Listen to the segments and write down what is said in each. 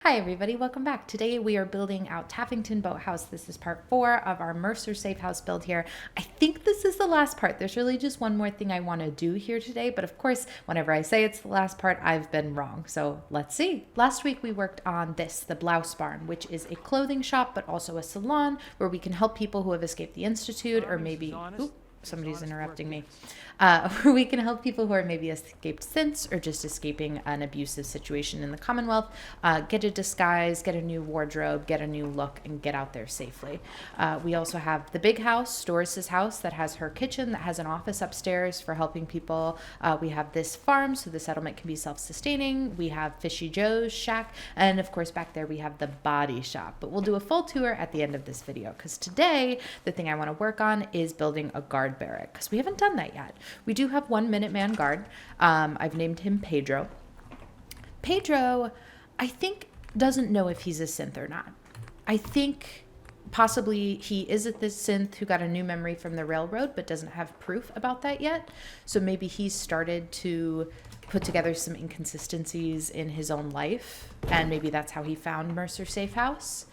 Hi everybody, welcome back. Today we are building out Taffington Boathouse. This is part 4 of our Mercer Safehouse build here. I think this is the last part. There's really just one more thing I want to do here today, but of course, whenever I say it's the last part, I've been wrong. So let's see. Last week we worked on this, the Blouse Barn, which is a clothing shop, but also a salon where we can help people who have escaped the Institute or maybe... Ooh, somebody's interrupting me. Where we can help people who are maybe escaped since or just escaping an abusive situation in the Commonwealth, get a disguise, get a new wardrobe, get a new look, and get out there safely. We also have the big house, Doris's house, that has her kitchen, that has an office upstairs for helping people. We have this farm, so the settlement can be self-sustaining. We have Fishy Joe's shack, and of course back there we have the body shop. But we'll do a full tour at the end of this video, because today the thing I want to work on is building a guard barrack, because we haven't done that yet. We do have one Minuteman guard. I've named him Pedro. Pedro, I think, doesn't know if he's a synth or not. I think possibly he is a synth who got a new memory from the railroad but doesn't have proof about that yet. So maybe he's started to put together some inconsistencies in his own life, and maybe that's how he found Mercer Safehouse.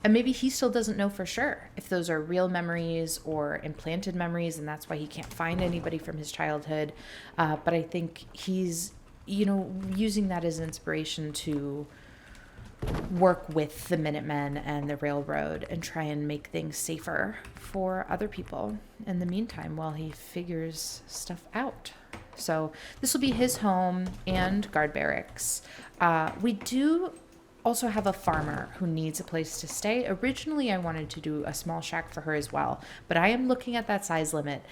And maybe he still doesn't know for sure if those are real memories or implanted memories, and that's why he can't find anybody from his childhood. But I think he's, using that as inspiration to work with the Minutemen and the railroad and try and make things safer for other people in the meantime while he figures stuff out. So this will be his home and guard barracks. We do also have a farmer who needs a place to stay. Originally, I wanted to do a small shack for her as well, but I am looking at that size limit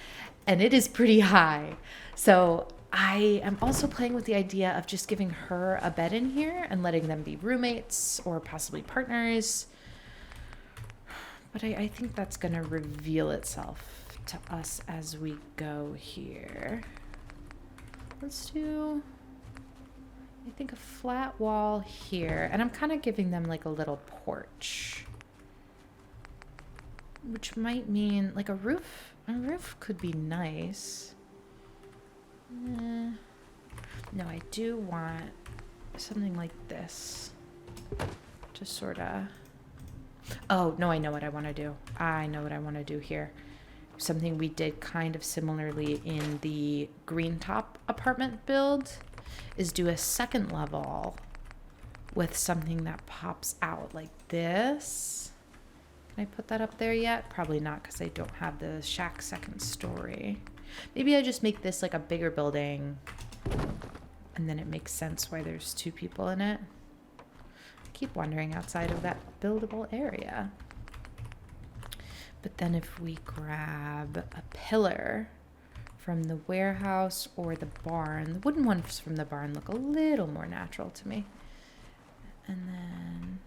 and it is pretty high. So I am also playing with the idea of just giving her a bed in here and letting them be roommates or possibly partners. But I think that's going to reveal itself to us as we go here. Let's do... I think a flat wall here, and I'm kind of giving them like a little porch, which might mean like a roof. A roof could be nice. No, I do want something like this to sort of... Oh, no, I know what I want to do. I know what I want to do here. Something we did kind of similarly in the green top apartment build is do a second level with something that pops out like this. Can I put that up there yet? Probably not, because I don't have the shack second story. Maybe I just make this like a bigger building and then it makes sense why there's two people in it. I keep wandering outside of that buildable area. But then if we grab a pillar from the warehouse or the barn. The wooden ones from the barn look a little more natural to me. And then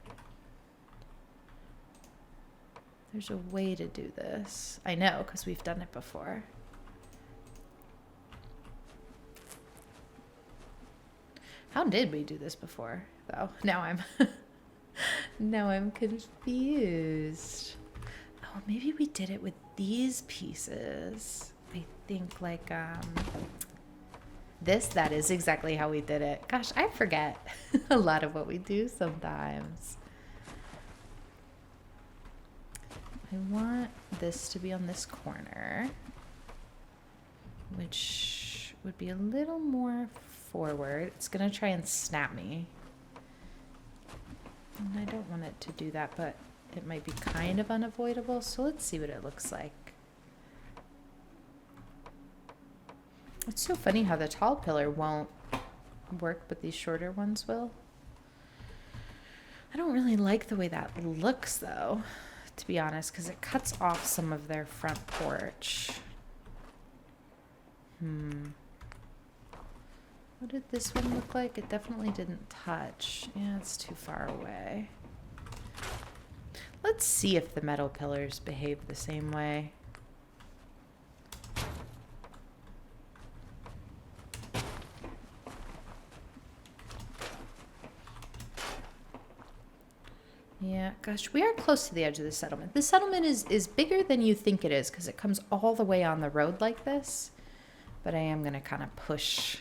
there's a way to do this. I know, because we've done it before. How did we do this before, though? Now I'm confused. Oh, maybe we did it with these pieces. I think like that is exactly how we did it. Gosh, I forget a lot of what we do sometimes. I want this to be on this corner, which would be a little more forward. It's gonna try and snap me, and I don't want it to do that, but it might be kind of unavoidable, so let's see what it looks like. It's so funny how the tall pillar won't work, but these shorter ones will. I don't really like the way that looks, though, to be honest, because it cuts off some of their front porch. What did this one look like? It definitely didn't touch. Yeah, it's too far away. Let's see if the metal pillars behave the same way. Yeah, gosh, we are close to the edge of the settlement. The settlement is bigger than you think it is because it comes all the way on the road like this. But I am going to kind of push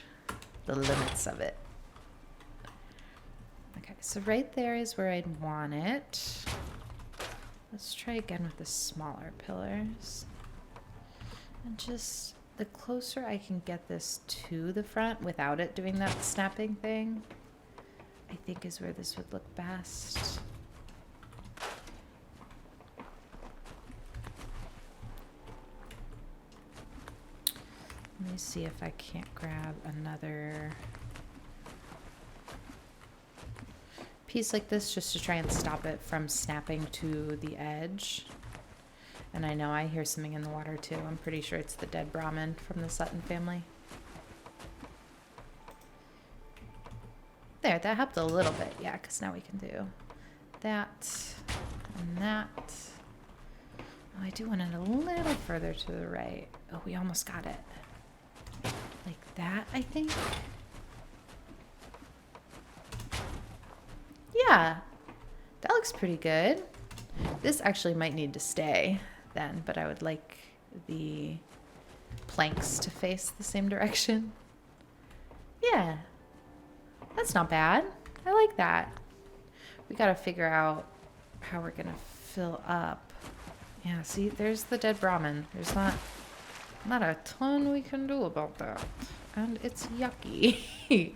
the limits of it. Okay. So right there is where I'd want it. Let's try again with the smaller pillars. And just the closer I can get this to the front without it doing that snapping thing, I think is where this would look best. Let me see if I can't grab another piece like this just to try and stop it from snapping to the edge. And I know I hear something in the water too. I'm pretty sure it's the dead brahmin from the Sutton family. There, that helped a little bit. Yeah, because now we can do that and that. Oh, I do want it a little further to the right. Oh, we almost got it. Like that, I think. Yeah, that looks pretty good. This actually might need to stay then, but I would like the planks to face the same direction. Yeah, that's not bad. I like that. We got to figure out how we're gonna fill up. Yeah, see, there's the dead brahmin. There's not a ton we can do about that. And it's yucky.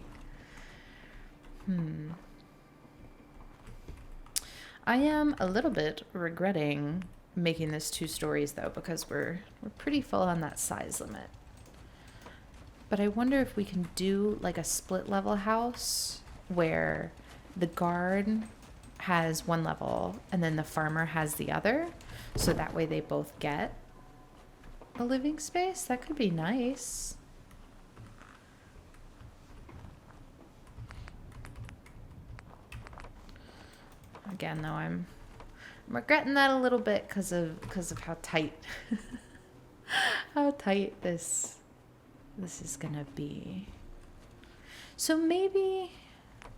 I am a little bit regretting making this 2 stories though, because we're pretty full on that size limit. But I wonder if we can do like a split level house where the guard has one level and then the farmer has the other, so that way they both get a living space. That could be nice. Again, though, I'm regretting that a little bit because of how tight this is gonna be. So maybe,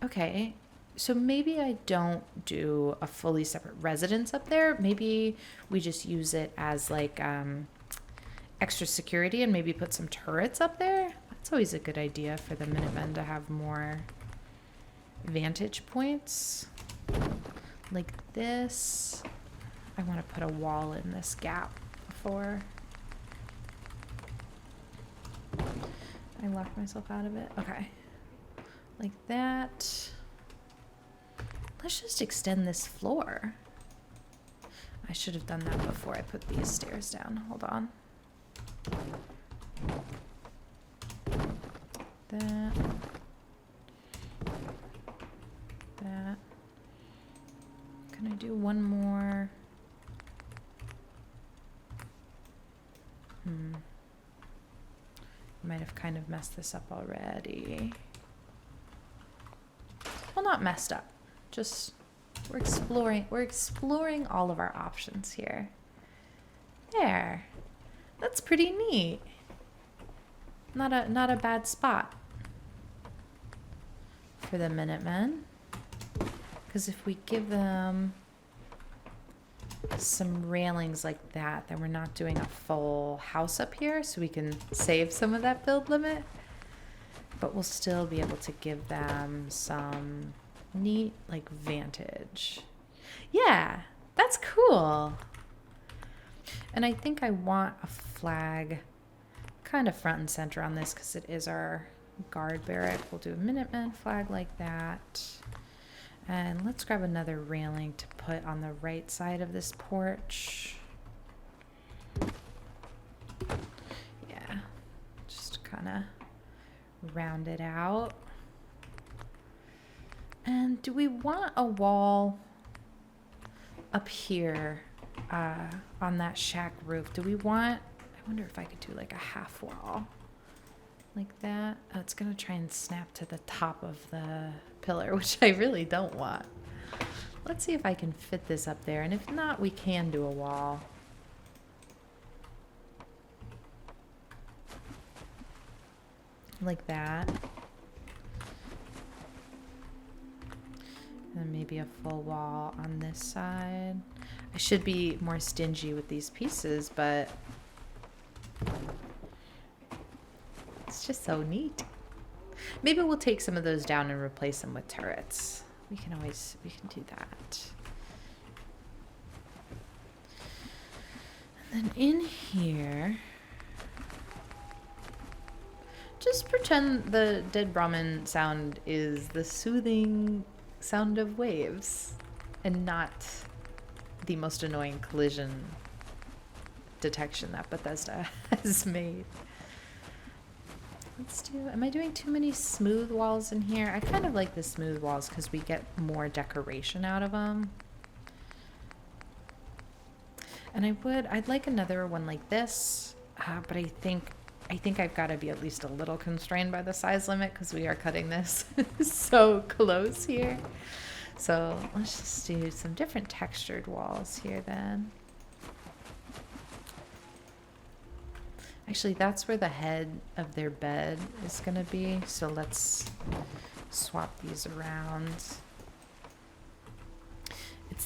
okay, so maybe I don't do a fully separate residence up there. Maybe we just use it as like extra security and maybe put some turrets up there. That's always a good idea for the Minutemen to have more vantage points. Like this. I want to put a wall in this gap before I lock myself out of it. Okay. Like that. Let's just extend this floor. I should have done that before I put these stairs down. Hold on. That. That. Can I do one more? I might have kind of messed this up already. Well, not messed up. Just we're exploring all of our options here. There. That's pretty neat. Not a bad spot for the Minutemen. Because if we give them some railings like that, then we're not doing a full house up here, so we can save some of that build limit. But we'll still be able to give them some neat, like, vantage. Yeah, that's cool. And I think I want a flag kind of front and center on this because it is our guard barrack. We'll do a Minuteman flag like that. And let's grab another railing to put on the right side of this porch. Yeah, just kind of round it out. And do we want a wall up here on that shack roof? Do we want, I wonder if I could do like a half wall like that. Oh, it's gonna try and snap to the top of the pillar, which I really don't want. Let's see if I can fit this up there, and if not, we can do a wall. Like that. And maybe a full wall on this side. I should be more stingy with these pieces, but it's just so neat. Maybe we'll take some of those down and replace them with turrets. we can do that. And then in here, just pretend the dead Brahmin sound is the soothing sound of waves and not the most annoying collision detection that Bethesda has made. Let's do, am I doing too many smooth walls in here? I kind of like the smooth walls because we get more decoration out of them. And I'd like another one like this, but I think I've got to be at least a little constrained by the size limit because we are cutting this so close here. So let's just do some different textured walls here then. Actually, that's where the head of their bed is going to be. So let's swap these around. It's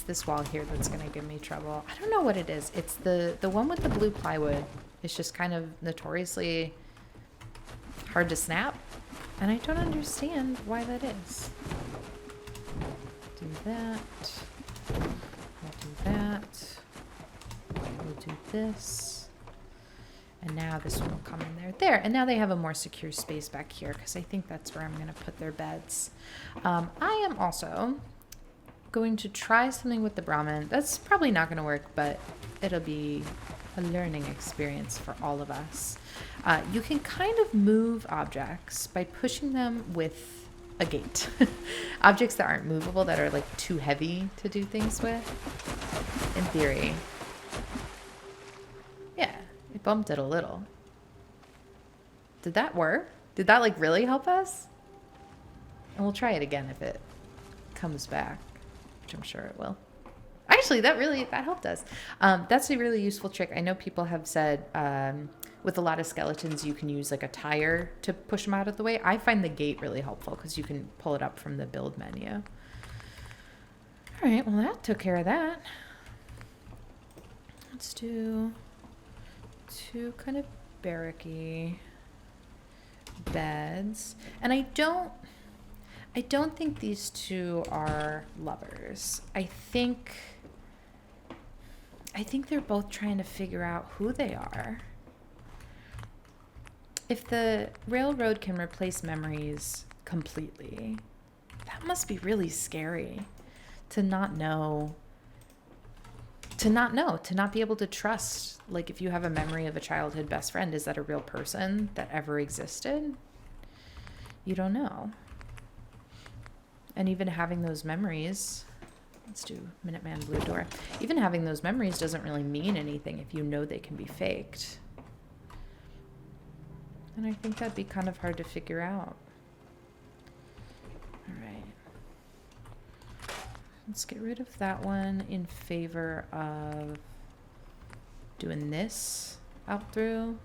this wall here that's going to give me trouble. I don't know what it is. It's the one with the blue plywood. It's just kind of notoriously hard to snap. And I don't understand why that is. Do that. We'll do that. We'll do this. And now this one will come in there. There, and now they have a more secure space back here because I think that's where I'm going to put their beds. I am also going to try something with the Brahmin. That's probably not going to work, but it'll be a learning experience for all of us. You can kind of move objects by pushing them with a gate. Objects that aren't movable, that are like too heavy to do things with, in theory. Yeah. It bumped it a little. Did that work? Did that like really help us? And we'll try it again if it comes back, which I'm sure it will. Actually, that helped us. That's a really useful trick. I know people have said with a lot of skeletons you can use like a tire to push them out of the way. I find the gate really helpful because you can pull it up from the build menu. All right, well that took care of that. Let's do two kind of barracky beds, and I don't think these two are lovers. I think they're both trying to figure out who they are. If the railroad can replace memories completely, that must be really scary to not know. To not be able to trust. Like if you have a memory of a childhood best friend, is that a real person that ever existed? You don't know. And even having those memories, let's do Minuteman Blue Door. Even having those memories doesn't really mean anything if you know they can be faked. And I think that'd be kind of hard to figure out. All right. Let's get rid of that one in favor of doing this out through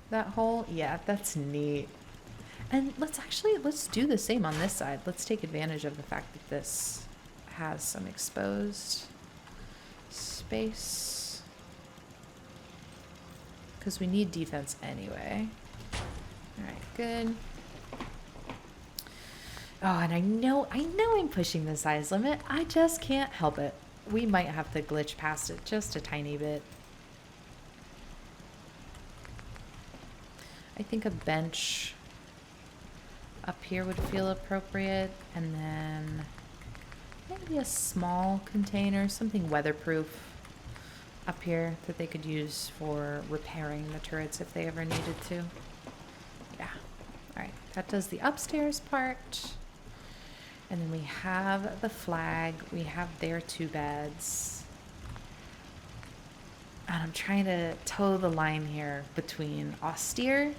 that hole. Yeah, that's neat. And let's do the same on this side. Let's take advantage of the fact that this has some exposed space. Because we need defense anyway. All right, good. Oh, and I know I'm pushing the size limit. I just can't help it. We might have to glitch past it just a tiny bit. I think a bench up here would feel appropriate, and then maybe a small container, something weatherproof up here that they could use for repairing the turrets if they ever needed to. Yeah. All right, that does the upstairs part. And then we have the flag. We have their two beds. And I'm trying to toe the line here between austere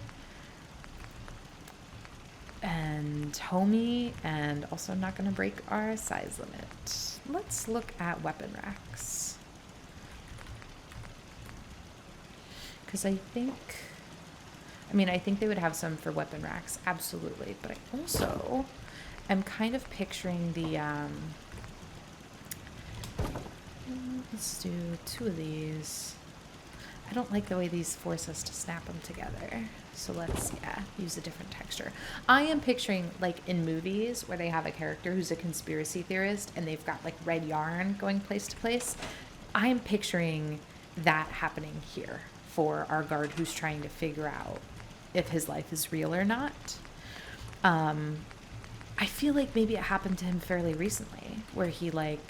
and homey, and also not going to break our size limit. Let's look at weapon racks. Because I think they would have some for weapon racks, absolutely. But I also am kind of picturing the, let's do two of these. I don't like the way these force us to snap them together. So let's, yeah, use a different texture. I am picturing, like, in movies where they have a character who's a conspiracy theorist and they've got, like, red yarn going place to place. I'm picturing that happening here for our guard who's trying to figure out if his life is real or not. I feel like maybe it happened to him fairly recently, where he, like,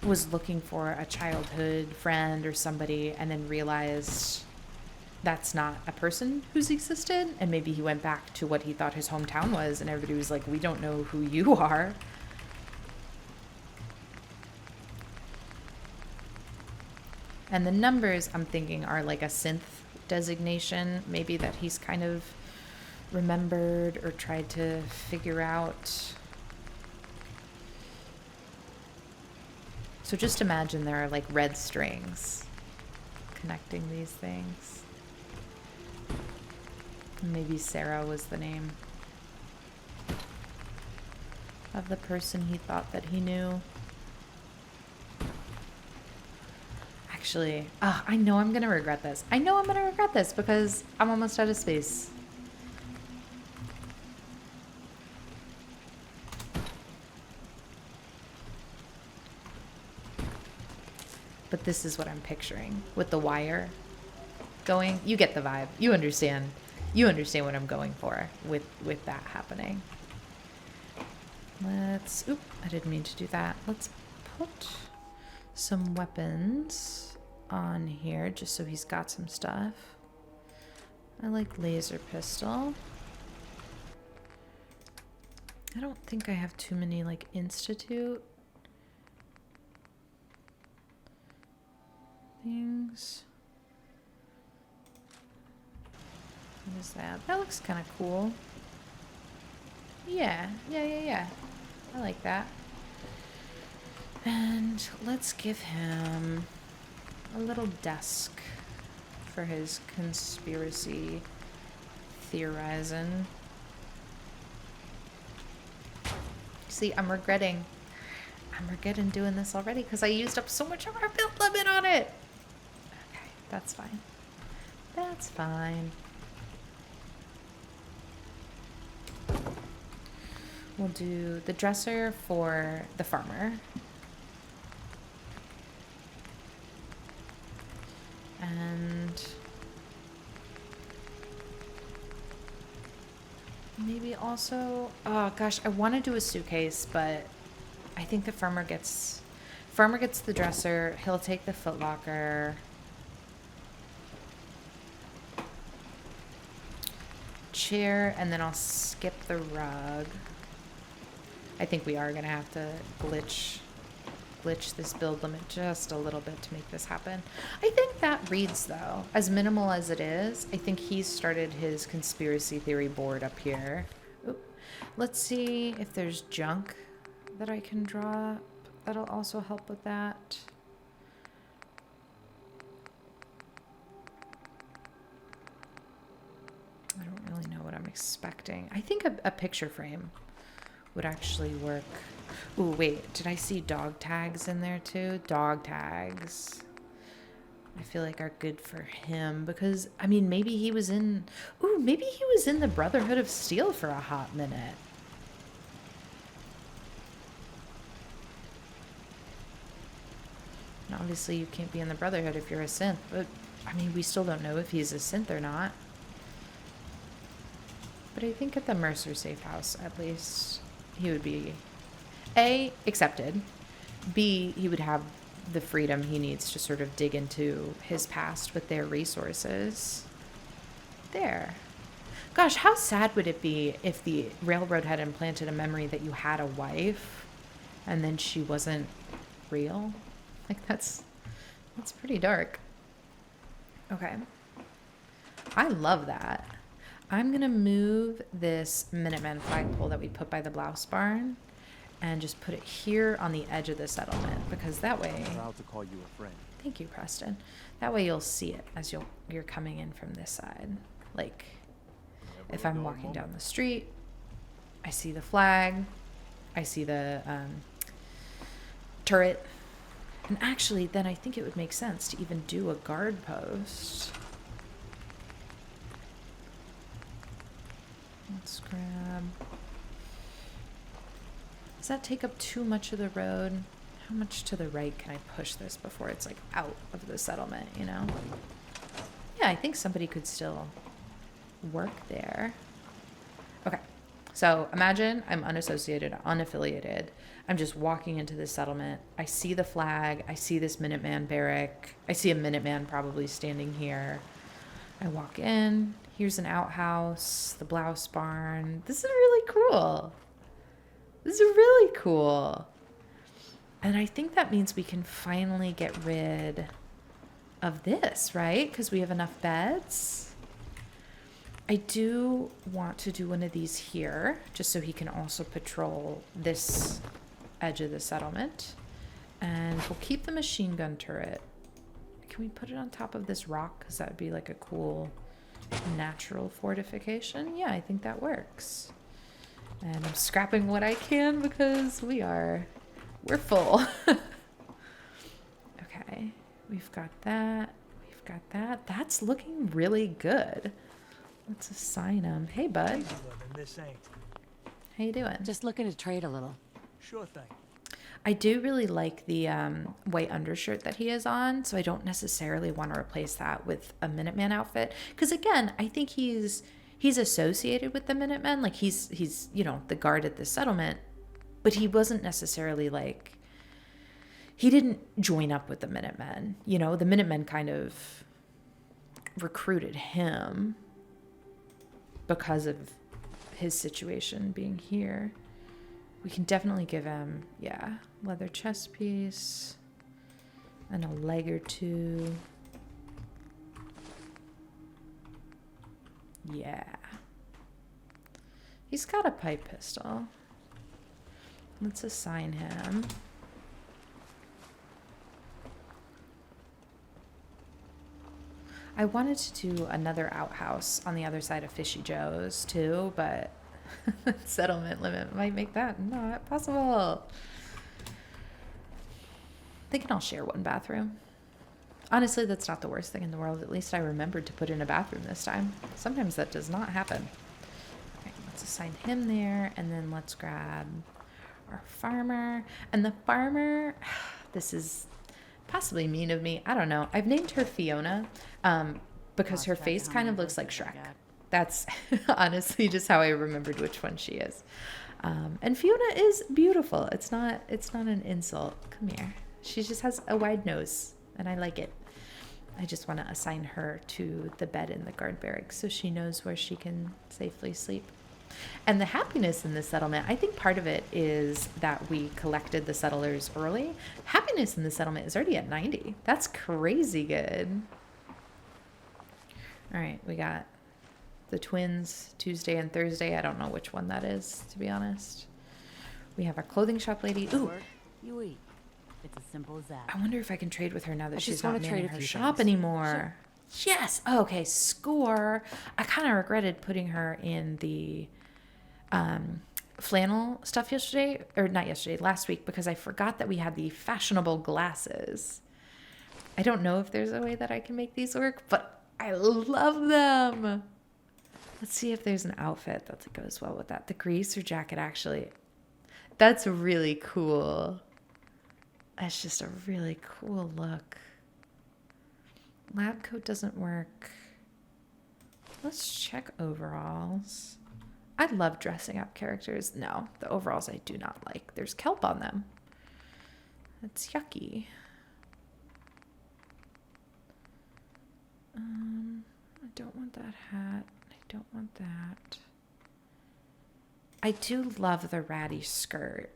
was looking for a childhood friend or somebody and then realized that's not a person who's existed, and maybe he went back to what he thought his hometown was and everybody was like, we don't know who you are. And the numbers, I'm thinking, are like a synth designation, maybe that he's kind of remembered or tried to figure out. So just imagine there are like red strings connecting these things. Maybe Sarah was the name of the person he thought that he knew. Actually, I know I'm gonna regret this. I know I'm gonna regret this because I'm almost out of space. But this is what I'm picturing with the wire going. You get the vibe. You understand. You understand what I'm going for with that happening. Let's, oop, I didn't mean to do that. Let's put some weapons on here just so he's got some stuff. I like laser pistol. I don't think I have too many like institute things. What is that? That looks kind of cool. Yeah. I like that. And let's give him a little desk for his conspiracy theorizing. See, I'm regretting doing this already because I used up so much of our build limit on it. Okay, that's fine. That's fine. We'll do the dresser for the farmer. And maybe also, oh gosh, I want to do a suitcase, but I think the farmer gets the dresser. He'll take the footlocker. Chair, and then I'll skip the rug. I think we are going to have to glitch this build limit just a little bit to make this happen. I think that reads, though, as minimal as it is. I think he's started his conspiracy theory board up here. Oop. Let's see if there's junk that I can draw up. That'll also help with that. I don't really know what I'm expecting. I think a picture frame would actually work. Ooh, wait, did I see dog tags in there too? Dog tags, I feel like are good for him because, I mean, maybe he was in the Brotherhood of Steel for a hot minute. And obviously you can't be in the Brotherhood if you're a synth, but I mean, we still don't know if he's a synth or not. But I think at the Mercer Safehouse, at least, he would be A, accepted, B, he would have the freedom he needs to sort of dig into his past with their resources. There. Gosh, how sad would it be if the railroad had implanted a memory that you had a wife and then she wasn't real? Like, that's pretty dark. Okay. I love that. I'm going to move this Minutemen flagpole that we put by the blouse barn and just put it here on the edge of the settlement because that way... I'm proud to call you a friend. Thank you, Preston. That way you'll see it as you're coming in from this side. Like, if I'm walking down the street, I see the flag, I see the turret, And actually, then I think it would make sense to even do a guard post. Let's grab... Does that take up too much of the road? How much to the right can I push this before it's like out of the settlement, you know? Yeah, I think somebody could still work there. Okay, so imagine I'm unassociated, unaffiliated. I'm just walking into this settlement. I see the flag. I see this Minuteman barrack. I see a Minuteman probably standing here. I walk in. Here's an outhouse, the blouse barn. This is really cool. This is really cool. And I think that means we can finally get rid of this, right? Because we have enough beds. I do want to do one of these here, just so he can also patrol this edge of the settlement. And we'll keep the machine gun turret. Can we put it on top of this rock? Because that would be like a cool natural fortification. Yeah, I think that works. And I'm scrapping what I can because we're full. Okay, we've got that. We've got that. That's looking really good. Let's assign him. Hey, bud. How you doing? Just looking to trade a little. Sure thing. I do really like the white undershirt that he is on, so I don't necessarily want to replace that with a Minuteman outfit. Because again, I think he's associated with the Minutemen, like he's you know, the guard at the settlement, but he wasn't necessarily like, he didn't join up with the Minutemen. You know, the Minutemen kind of recruited him because of his situation being here. We can definitely give him, yeah, leather chest piece and a leg or two. Yeah. He's got a pipe pistol. Let's assign him. I wanted to do another outhouse on the other side of Fishy Joe's too, but settlement limit might make that not possible. They can all share one bathroom. Honestly, that's not the worst thing in the world. At least I remembered to put in a bathroom this time. Sometimes that does not happen. Okay, let's assign him there, and then let's grab our farmer. And the farmer, this is possibly mean of me. I don't know. I've named her Fiona because her face kind of looks like Shrek. That's honestly just how I remembered which one she is. And Fiona is beautiful. It's not an insult. Come here. She just has a wide nose, and I like it. I just want to assign her to the bed in the guard barracks so she knows where she can safely sleep. And the happiness in this settlement, I think part of it is that we collected the settlers early. Happiness in the settlement is already at 90. That's crazy good. All right, we got the twins Tuesday and Thursday. I don't know which one that is, to be honest. We have our clothing shop lady. Ooh. You eat. It's as simple as that. I wonder if I can trade with her now that she's want not to manning trade a her few shop things. anymore. Sure. Yes. Oh, okay. Score. I kind of regretted putting her in the flannel stuff yesterday, or not yesterday, last week, because I forgot that we had the fashionable glasses. I don't know if there's a way that I can make these work, but I love them. Let's see if there's an outfit that goes well with that. The greaser jacket, actually. That's really cool. That's just a really cool look. Lab coat doesn't work. Let's check overalls. I love dressing up characters. No, the overalls I do not like. There's kelp on them. That's yucky. I don't want that hat. I don't want that. I do love the ratty skirt.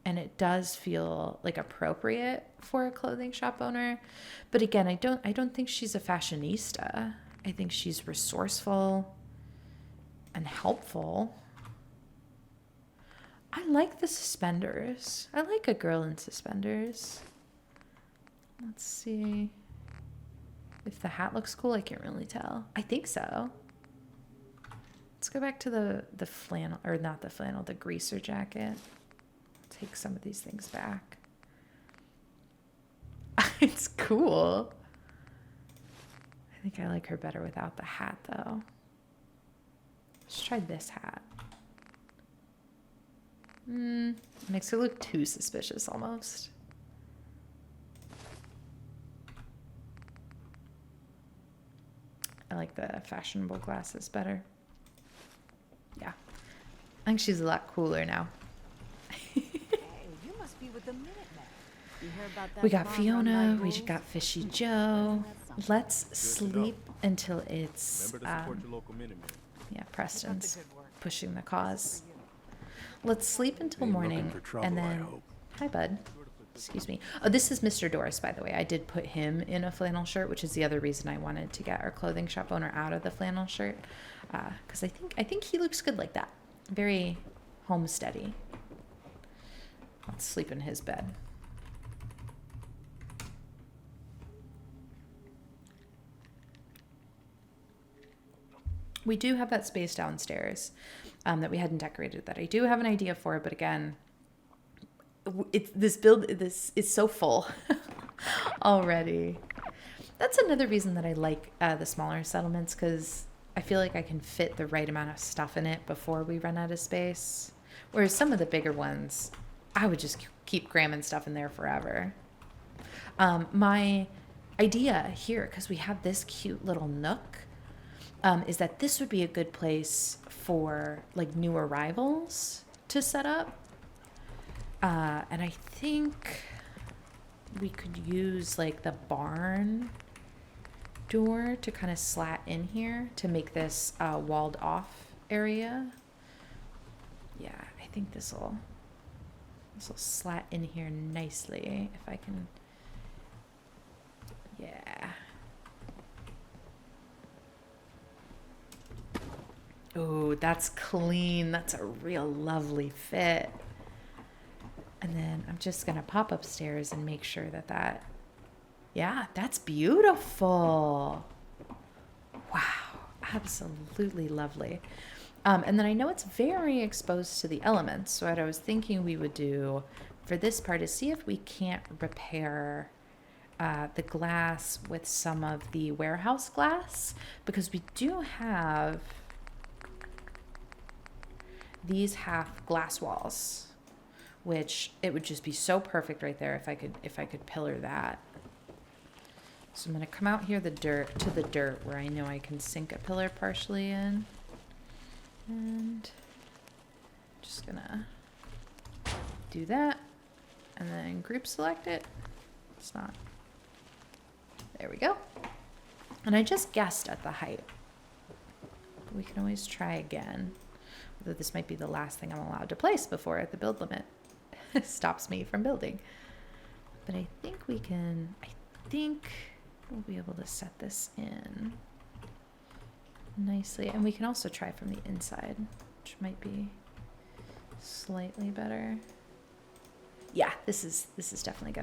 And it does feel like appropriate for a clothing shop owner. But again, I don't think she's a fashionista. I think she's resourceful and helpful. I like the suspenders. I like a girl in suspenders. Let's see. If the hat looks cool, I can't really tell. I think so. Let's go back to the flannel, or not the flannel, the greaser jacket. Take some of these things back. It's cool. I think I like her better without the hat, though. Let's try this hat. Makes her look too suspicious, almost. I like the fashionable glasses better. Yeah. I think she's a lot cooler now. Hey, you must be with the Minutemen. You hear about that We got farm Fiona, run by we wolves? got Fishy Joe. Let's sleep until it's, Remember to support your local Minutemen. yeah, Keep up Preston's the good work. pushing the For cause. you. Let's sleep until Ain't looking morning, for trouble, and I then... hope. Hi, bud. Excuse me. Oh, this is Mr. Doris, by the way. I did put him in a flannel shirt, which is the other reason I wanted to get our clothing shop owner out of the flannel shirt, because I think he looks good like that. Very homesteady. Let's sleep in his bed. We do have that space downstairs that we hadn't decorated that I do have an idea for, but again, this is so full already. That's another reason that I like the smaller settlements, because I feel like I can fit the right amount of stuff in it before we run out of space. Whereas some of the bigger ones, I would just keep cramming stuff in there forever. My idea here, because we have this cute little nook, is that this would be a good place for like new arrivals to set up. And I think we could use like the barn door to kind of slat in here to make this walled off area. Yeah, I think this will slat in here nicely if I can. Yeah. Oh, that's clean. That's a real lovely fit. And then I'm just going to pop upstairs and make sure that, yeah, that's beautiful. Wow, absolutely lovely. And then I know it's very exposed to the elements. So what I was thinking we would do for this part is see if we can't repair the glass with some of the warehouse glass, because we do have these half glass walls, which it would just be so perfect right there if I could pillar that. So I'm going to come out here to the dirt where I know I can sink a pillar partially in. And just going to do that and then group select it. It's not. There we go. And I just guessed at the height. But we can always try again. Although this might be the last thing I'm allowed to place before the build limit stops me from building. But I think we can, I think we'll be able to set this in nicely. And we can also try from the inside, which might be slightly better. Yeah, this is definitely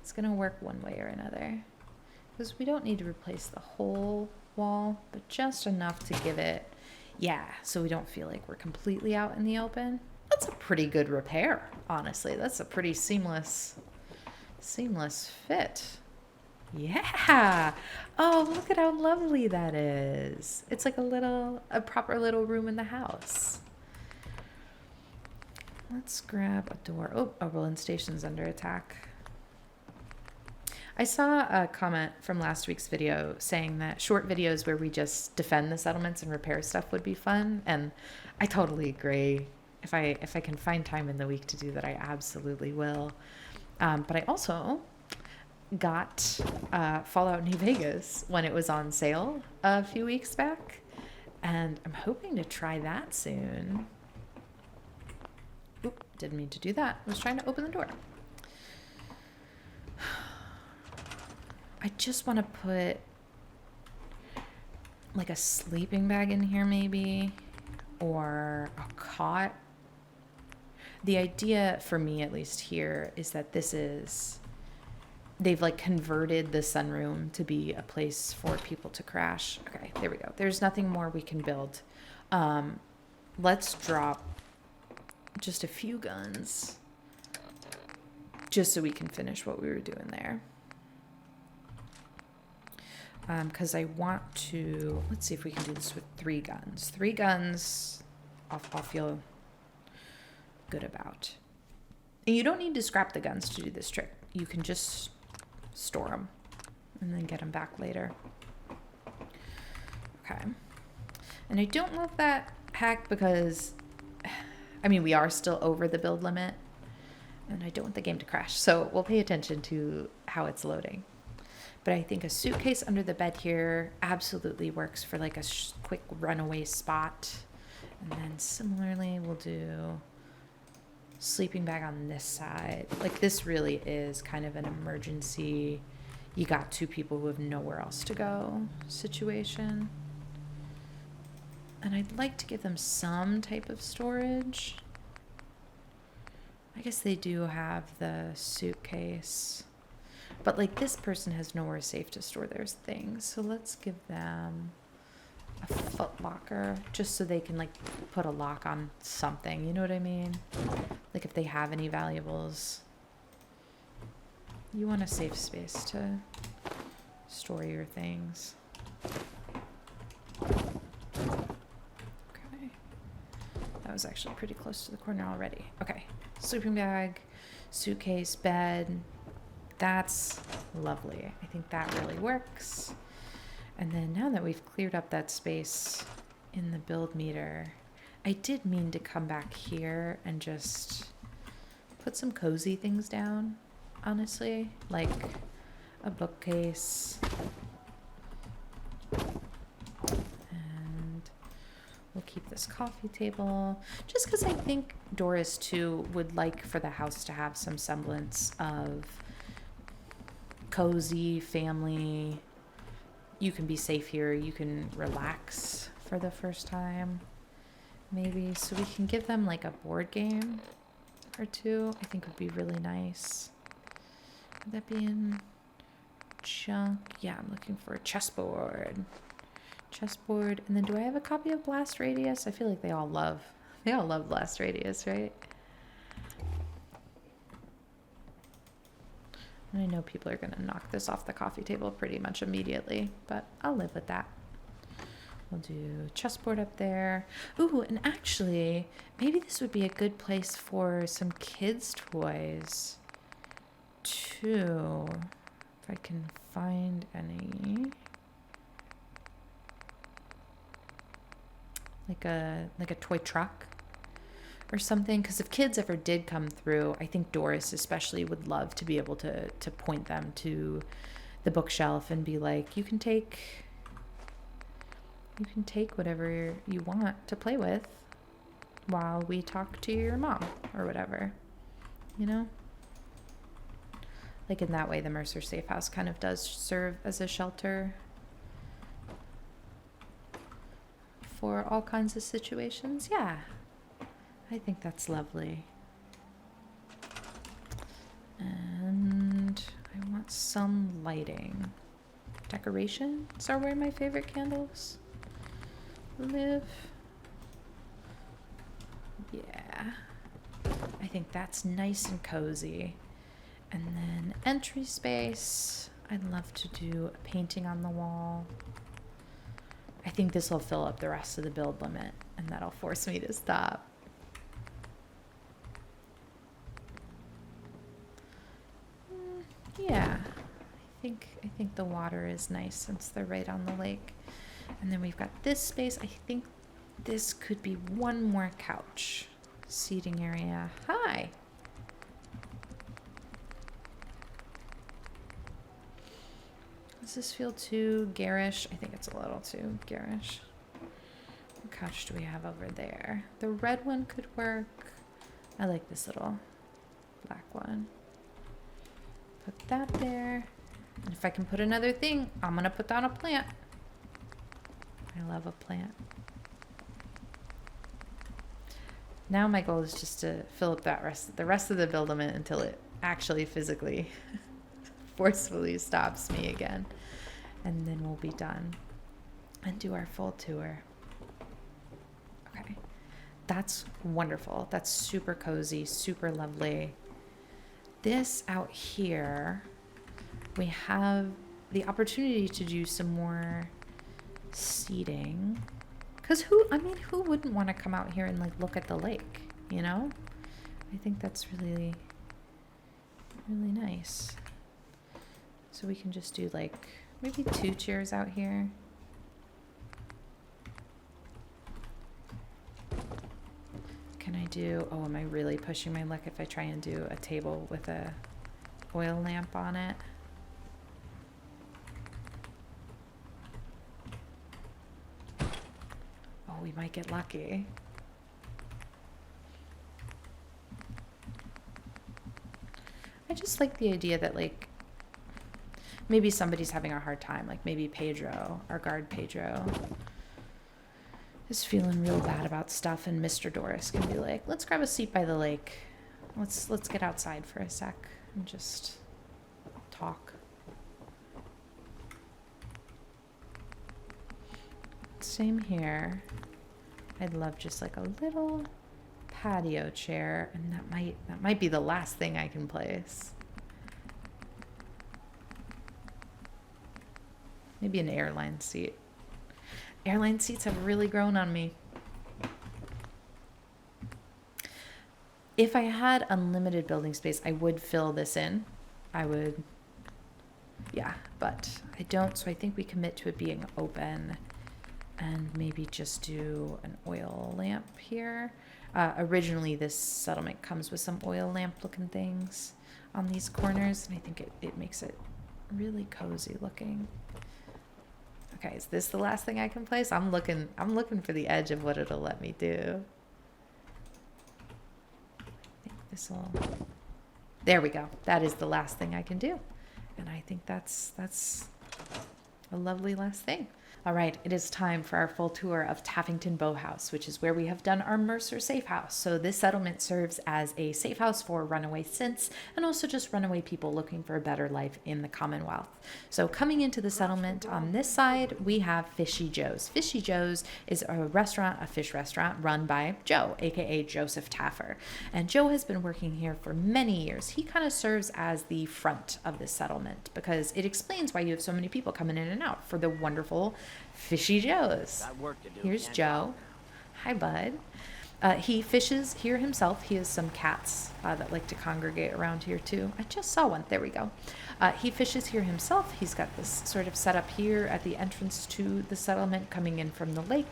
it's gonna work one way or another. Because we don't need to replace the whole wall, but just enough to give it, yeah, so we don't feel like we're completely out in the open. That's a pretty good repair, honestly. That's a pretty seamless fit. Yeah. Oh, look at how lovely that is. It's like a proper little room in the house. Let's grab a door. Oh, Oberlin Station's under attack. I saw a comment from last week's video saying that short videos where we just defend the settlements and repair stuff would be fun, and I totally agree. If I can find time in the week to do that, I absolutely will. But I also got Fallout New Vegas when it was on sale a few weeks back, and I'm hoping to try that soon. Oop, didn't mean to do that. I was trying to open the door. I just want to put like a sleeping bag in here maybe, or a cot. The idea for me, at least here, is that they've like converted the sunroom to be a place for people to crash. Okay, there we go. There's nothing more we can build. Let's drop just a few guns just so we can finish what we were doing there. because I want to, let's see if we can do this with 3 guns. 3 guns, I'll feel good about. And you don't need to scrap the guns to do this trick. You can just store them and then get them back later. Okay. And I don't love that hack because, I mean, we are still over the build limit and I don't want the game to crash. So we'll pay attention to how it's loading. But I think a suitcase under the bed here absolutely works for like a quick runaway spot. And then similarly, we'll do sleeping bag on this side. Like this really is kind of an emergency, you got 2 people who have nowhere else to go situation. And I'd like to give them some type of storage. I guess they do have the suitcase. But like this person has nowhere safe to store their things. So let's give them a foot locker just so they can like put a lock on something. You know what I mean? Like if they have any valuables. You want a safe space to store your things. Okay. That was actually pretty close to the corner already. Okay. Sleeping bag, suitcase, bed. That's lovely. I think that really works. And then now that we've cleared up that space in the build meter, I did mean to come back here and just put some cozy things down, honestly, like a bookcase. And we'll keep this coffee table just because I think Doris too would like for the house to have some semblance of cozy family. You can be safe here. You can relax for the first time, maybe. So we can give them like a board game or 2. I think would be really nice. Would that be in junk? Yeah, I'm looking for a chessboard. Chessboard. And then do I have a copy of Blast Radius? I feel like they all love Blast Radius, right? And I know people are going to knock this off the coffee table pretty much immediately, but I'll live with that. We'll do chessboard up there. Ooh, and actually, maybe this would be a good place for some kids' toys, too. If I can find any. Like a toy truck or something, because if kids ever did come through, I think Doris especially would love to be able to point them to the bookshelf and be like, you can take whatever you want to play with while we talk to your mom or whatever, you know? Like in that way, the Mercer Safehouse kind of does serve as a shelter for all kinds of situations. Yeah. I think that's lovely. And I want some lighting. Decorations are where my favorite candles live. Yeah. I think that's nice and cozy. And then entry space. I'd love to do a painting on the wall. I think this will fill up the rest of the build limit, and that'll force me to stop. Yeah, I think the water is nice since they're right on the lake. And then we've got this space. I think this could be one more couch seating area. Hi. Does this feel too garish? I think it's a little too garish. What couch do we have over there? The red one could work. I like this little black one. Put that there. And if I can put another thing, I'm going to put down a plant. I love a plant. Now my goal is just to fill up the rest of the build limit until it actually physically forcefully stops me again. And then we'll be done and do our full tour. Okay. That's wonderful. That's super cozy, super lovely. This out here, we have the opportunity to do some more seating. Because who wouldn't want to come out here and like look at the lake, you know? I think that's really, really nice. So we can just do like maybe 2 chairs out here. Can I do, oh, am I really pushing my luck if I try and do a table with a oil lamp on it? Oh, we might get lucky. I just like the idea that like maybe somebody's having a hard time, like maybe Pedro, our guard Pedro, is feeling real bad about stuff, and Mr. Doris can be like, let's grab a seat by the lake. Let's get outside for a sec and just talk. Same here. I'd love just like a little patio chair, and that might be the last thing I can place. Maybe an airline seat. Airline seats have really grown on me. If I had unlimited building space, I would fill this in. I would, yeah, but I don't, so I think we commit to it being open and maybe just do an oil lamp here. Originally, this settlement comes with some oil lamp looking things on these corners, and I think it makes it really cozy looking. Okay, is this the last thing I can place? I'm looking for the edge of what it'll let me do. I think this will, there we go. That is the last thing I can do. And I think that's a lovely last thing. All right, it is time for our full tour of Taffington Boathouse, which is where we have done our Mercer Safehouse. So this settlement serves as a safe house for runaway synths and also just runaway people looking for a better life in the Commonwealth. So coming into the settlement on this side, we have Fishy Joe's. Fishy Joe's is a fish restaurant run by Joe, aka Joseph Taffer. And Joe has been working here for many years. He kind of serves as the front of this settlement because it explains why you have so many people coming in and out for the wonderful Fishy Joe's. Here's Joe. Hi, bud. He fishes here himself. He has some cats that like to congregate around here too. I just saw one. There we go. He fishes here himself. He's got this sort of setup here at the entrance to the settlement coming in from the lake.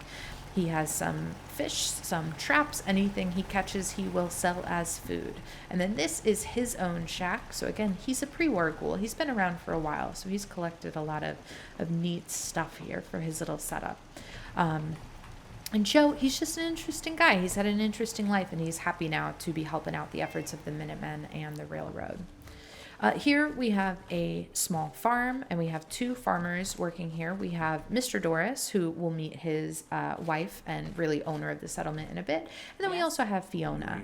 He has some fish, some traps, anything he catches he will sell as food. And then this is his own shack. So again, he's a pre-war ghoul. He's been around for a while, so he's collected a lot of neat stuff here for his little setup. And Joe, he's just an interesting guy. He's had an interesting life, and he's happy now to be helping out the efforts of the Minutemen and the railroad. Here we have a small farm, and we have 2 farmers working here. We have Mr. Doris, who will meet his wife and really owner of the settlement in a bit. And then we also have Fiona.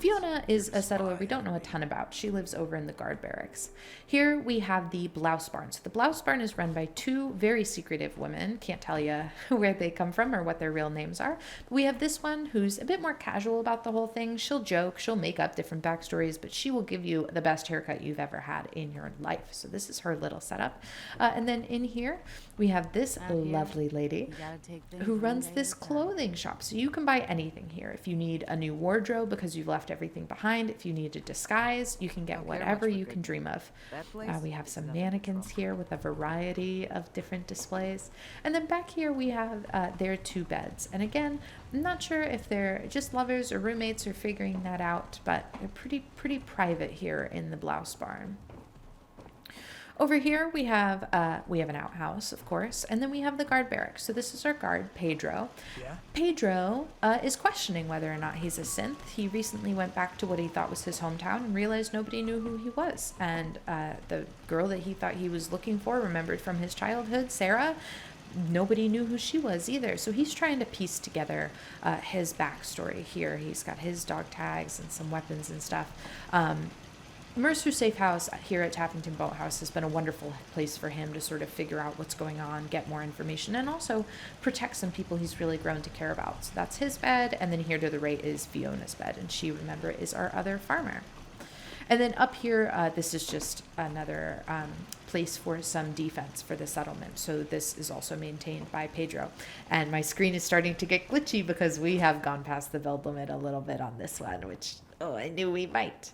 Fiona is a settler we don't know a ton about. She lives over in the guard barracks. Here we have the blouse barn. So the blouse barn is run by 2 very secretive women. Can't tell you where they come from or what their real names are. But we have this one who's a bit more casual about the whole thing. She'll joke, she'll make up different backstories, but she will give you the best haircut you've ever had in your life. So this is her little setup. And then in here, we have this lovely lady who runs this clothing shop. So you can buy anything here. If you need a new wardrobe because you've left everything behind, if you need a disguise, you can get whatever you can dream of. We have some mannequins here with a variety of different displays. And then back here we have their 2 beds. And again, I'm not sure if they're just lovers or roommates or figuring that out, but they're pretty private here in the blouse barn. Over here we have an outhouse, of course, and then we have the guard barracks. So this is our guard, Pedro. Yeah. Pedro is questioning whether or not he's a synth. He recently went back to what he thought was his hometown and realized nobody knew who he was. And the girl that he thought he was looking for, remembered from his childhood, Sarah, nobody knew who she was either. So he's trying to piece together his backstory here. He's got his dog tags and some weapons and stuff. Mercer Safehouse here at Taffington Boathouse has been a wonderful place for him to sort of figure out what's going on, get more information, and also protect some people he's really grown to care about. So that's his bed, and then here to the right is Fiona's bed, and she, remember, is our other farmer. And then up here, this is just another place for some defense for the settlement. So this is also maintained by Pedro. And my screen is starting to get glitchy because we have gone past the build limit a little bit on this one, which, oh, I knew we might.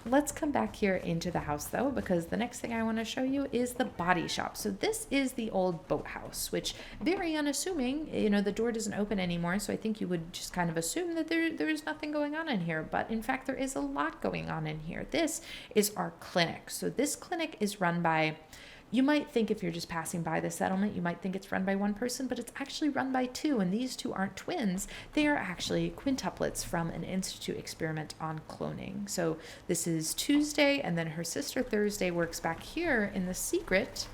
Let's come back here into the house though, because the next thing I want to show you is the body shop. So this is the old boathouse, which very unassuming, you know, the door doesn't open anymore. So I think you would just kind of assume that there is nothing going on in here, but in fact, there is a lot going on in here. This is our clinic. So this clinic is run by, you might think if you're just passing by the settlement, you might think it's run by one person, but it's actually run by two. And these two aren't twins. They are actually quintuplets from an institute experiment on cloning. So this is Tuesday, and then her sister Thursday works back here in the secret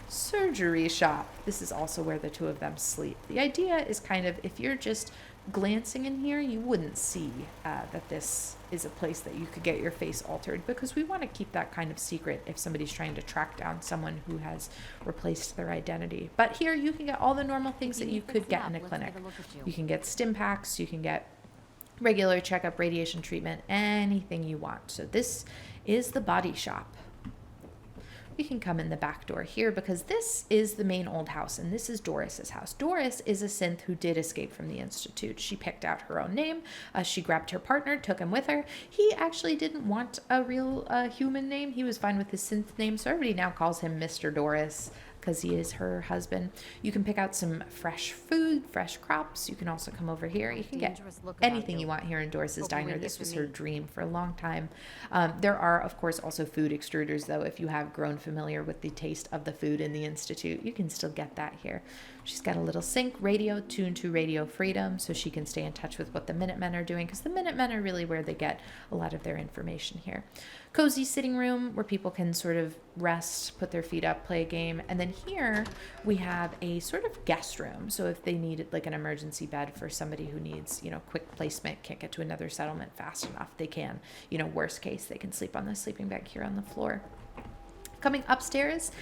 surgery shop. This is also where the two of them sleep. The idea is kind of, if you're just glancing in here, you wouldn't see that this is a place that you could get your face altered, because we want to keep that kind of secret if somebody's trying to track down someone who has replaced their identity. But here you can get all the normal things that you could get in a clinic. You can get stim packs, you can get regular checkup, radiation treatment, anything you want. So this is the body shop. We can come in the back door here because this is the main old house, and this is Doris's house. Doris is a synth who did escape from the Institute. She picked out her own name. She grabbed her partner, took him with her. He actually didn't want a real human name. He was fine with his synth name, so everybody now calls him Mr. Doris, because he is her husband. You can pick out some fresh food, fresh crops. You can also come over here. You can get anything you want here in Doris's diner. This was her dream for a long time. There are, of course, also food extruders, though. If you have grown familiar with the taste of the food in the Institute, you can still get that here. She's got a little sync radio tuned to Radio Freedom, so she can stay in touch with what the Minutemen are doing, because the Minutemen are really where they get a lot of their information here. Cozy sitting room where people can sort of rest, put their feet up, play a game. And then here we have a sort of guest room. So if they needed like an emergency bed for somebody who needs, you know, quick placement, can't get to another settlement fast enough, they can, you know, worst case, they can sleep on the sleeping bag here on the floor. Coming upstairs,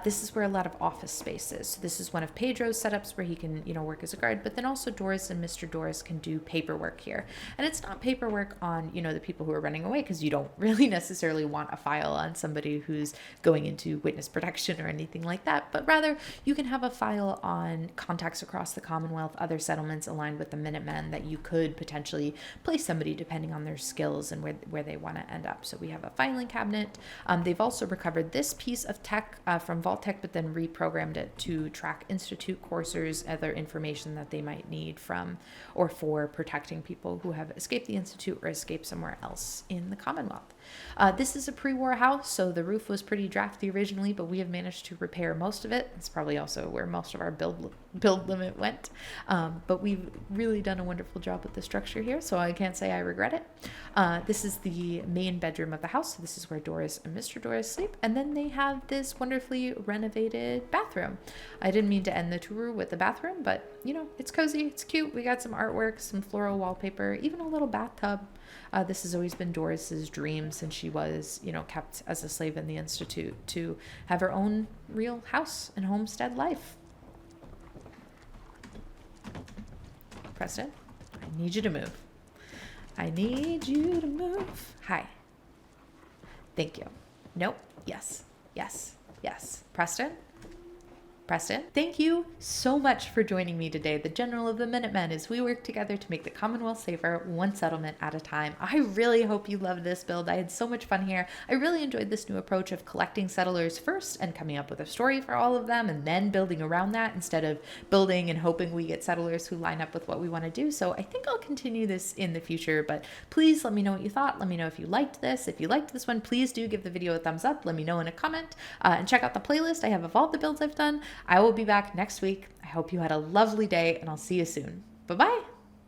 this is where a lot of office space is. So this is one of Pedro's setups where he can, you know, work as a guard, but then also Doris and Mr. Doris can do paperwork here. And it's not paperwork on, you know, the people who are running away, because you don't really necessarily want a file on somebody who's going into witness protection or anything like that, but rather you can have a file on contacts across the Commonwealth, other settlements aligned with the Minutemen that you could potentially place somebody depending on their skills and where they want to end up. So we have a filing cabinet. They've also recovered this piece of tech from Vault Tech, but then reprogrammed it to track Institute coursers, other information that they might need from or for protecting people who have escaped the Institute or escaped somewhere else in the Commonwealth. This is a pre-war house, so the roof was pretty drafty originally, but we have managed to repair most of it. It's probably also where most of our build limit went, but we've really done a wonderful job with the structure here, so I can't say I regret it. This is the main bedroom of the house, so this is where Doris and Mr. Doris sleep, and then they have this wonderfully renovated bathroom. I didn't mean to end the tour with the bathroom, but you know, it's cozy, it's cute. We got some artwork, some floral wallpaper, even a little bathtub. This has always been Doris's dream since she was, you know, kept as a slave in the Institute, to have her own real house and homestead life. Preston, I need you to move. I need you to move. Hi. Thank you. Nope. Yes. Yes. Yes. Preston? Preston, thank you so much for joining me today, the General of the Minutemen, as we work together to make the Commonwealth safer, one settlement at a time. I really hope you loved this build. I had so much fun here. I really enjoyed this new approach of collecting settlers first and coming up with a story for all of them and then building around that instead of building and hoping we get settlers who line up with what we want to do. So I think I'll continue this in the future, but please let me know what you thought. Let me know if you liked this. If you liked this one, please do give the video a thumbs up. Let me know in a comment and check out the playlist. I have of all the builds I've done. I will be back next week. I hope you had a lovely day, and I'll see you soon. Bye-bye.